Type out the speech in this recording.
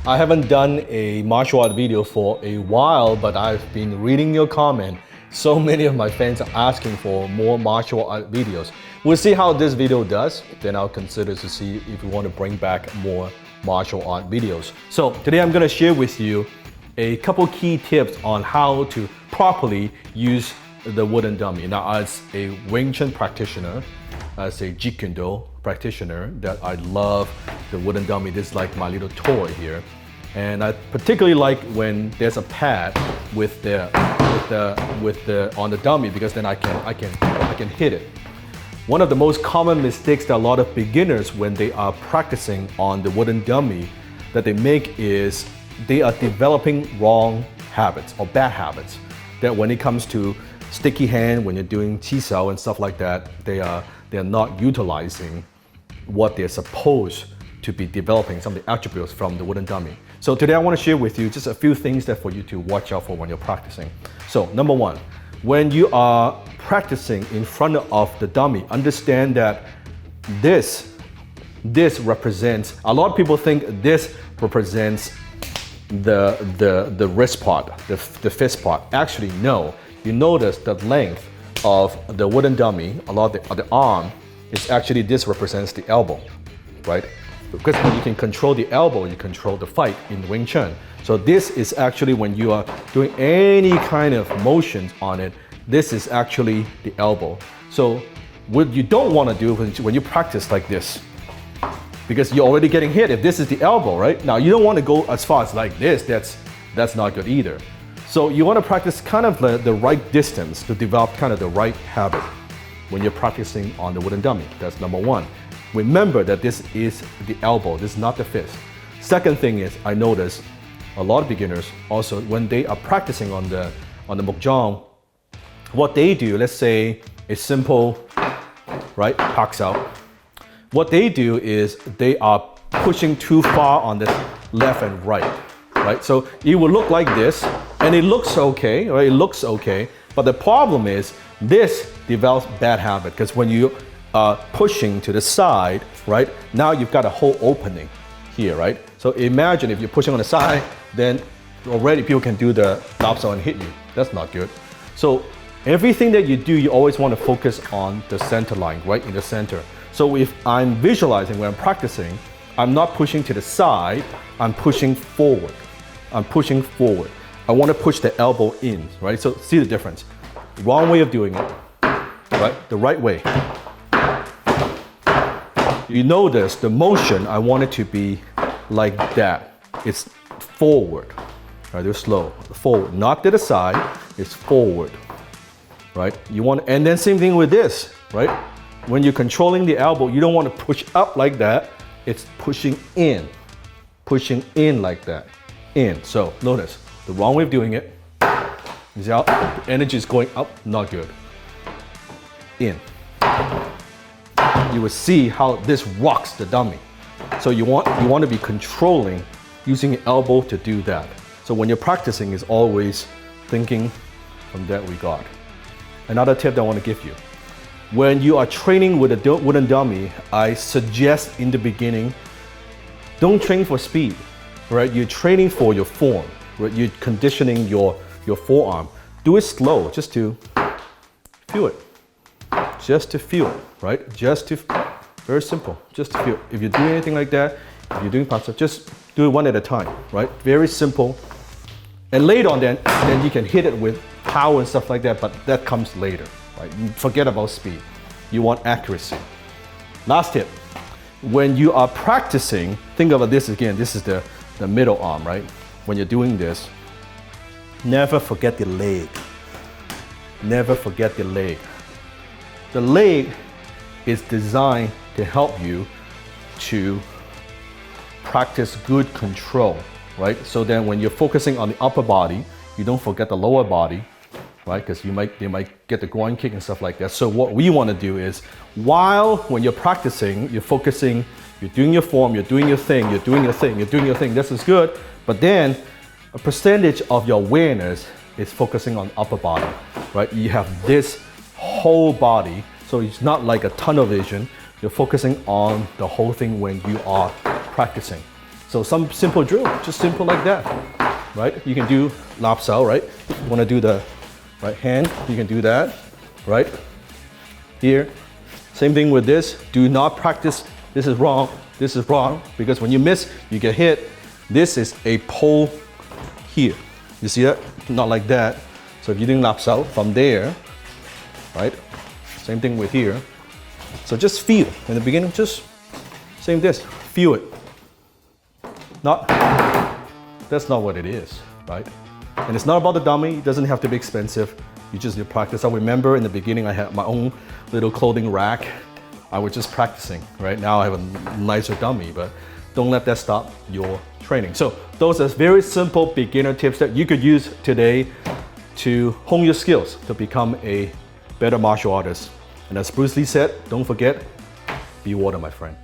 I haven't done a martial art video for a while, but I've been reading your comment. So many of my fans are asking for more martial art videos. We'll see how this video does, then I'll consider to see if we want to bring back more martial art videos. So today I'm going to share with you a couple key tips on how to properly use the wooden dummy. Now, as a Wing Chun practitioner, as a Jeet Kune practitioner, that I love the wooden dummy. This is like my little toy here. And I particularly like when there's a pad with the on the dummy, because then I can hit it. One of the most common mistakes that a lot of beginners when they are practicing on the wooden dummy that they make is they are developing wrong habits or bad habits. That when it comes to sticky hand, when you're doing chi sao and stuff like that, they're not utilizing what they're supposed to be developing, some of the attributes from the wooden dummy. So today I want to share with you just a few things that for you to watch out for when you're practicing. So number one, when you are practicing in front of the dummy, understand that this represents, a lot of people think this represents the wrist part, the fist part. Actually, no. You notice the length of the wooden dummy, a lot of the arm, is actually this represents the elbow, right? Because when you can control the elbow, you control the fight in Wing Chun. So this is actually when you are doing any kind of motions on it, this is actually the elbow. So what you don't want to do when you practice like this, because you're already getting hit if this is the elbow, right? Now you don't want to go as far as like this, that's not good either. So you want to practice kind of the right distance to develop kind of the right habit when you're practicing on the wooden dummy. That's number one. Remember that this is the elbow, this is not the fist. Second thing is, I notice a lot of beginners also, when they are practicing on the Muk Jong, what they do, let's say a simple, right, pak sao. What they do is they are pushing too far on the left and right, right? So it will look like this, and it looks okay, right? It looks okay, but the problem is this develops bad habit, because when you are pushing to the side, right, now you've got a whole opening here, right? So imagine if you're pushing on the side, then already people can do the lap sao and hit you. That's not good. So everything that you do, you always want to focus on the center line, right in the center. So if I'm visualizing when I'm practicing, I'm not pushing to the side, I'm pushing forward. I'm pushing forward. I want to push the elbow in, right? So see the difference. Wrong way of doing it, right? The right way. You notice the motion, I want it to be like that. It's forward, right? They're slow, forward, not to the side, it's forward, right? You want, and then same thing with this, right? When you're controlling the elbow, you don't want to push up like that. It's pushing in like that, in. So notice the wrong way of doing it. You see how the energy is going up, not good. In. You will see how this rocks the dummy. So you want to be controlling, using your elbow to do that. So when you're practicing, is always thinking from that regard. Another tip that I want to give you. When you are training with a wooden dummy, I suggest in the beginning, don't train for speed, right? You're training for your form, right? You're conditioning your forearm. Do it slow, just to feel it. Just to feel it, right? Very simple, just to feel. If you're doing anything like that, if you're doing pasta, just do it one at a time, right? Very simple. And later on then you can hit it with power and stuff like that, but that comes later, right? Forget about speed. You want accuracy. Last tip, when you are practicing, think about this again, this is the middle arm, right? When you're doing this, never forget the leg. Never forget the leg. The leg is designed to help you to practice good control, right? So then when you're focusing on the upper body, you don't forget the lower body, right? Because they might get the groin kick and stuff like that. So what we want to do is, when you're practicing, you're focusing, you're doing your form, you're doing your thing, you're doing your thing, you're doing your thing. This is good. But then a percentage of your awareness is focusing on upper body, right? You have this whole body, so it's not like a tunnel vision. You're focusing on the whole thing when you are practicing. So some simple drill, just simple like that, right? You can do lap sao, right? You want to do the right hand, you can do that, right? Here, same thing with this. Do not practice, this is wrong, because when you miss, you get hit. This is a pull here. You see that? Not like that. So if you're doing lap sao from there, right? Same thing with here. So just feel, in the beginning, just same this, feel it. That's not what it is, right? And it's not about the dummy, it doesn't have to be expensive. You just need to practice. I remember in the beginning, I had my own little clothing rack. I was just practicing, right? Now I have a nicer dummy, but don't let that stop your training. So those are very simple beginner tips that you could use today to hone your skills to become a better martial artist. And as Bruce Lee said, don't forget, be water, my friend.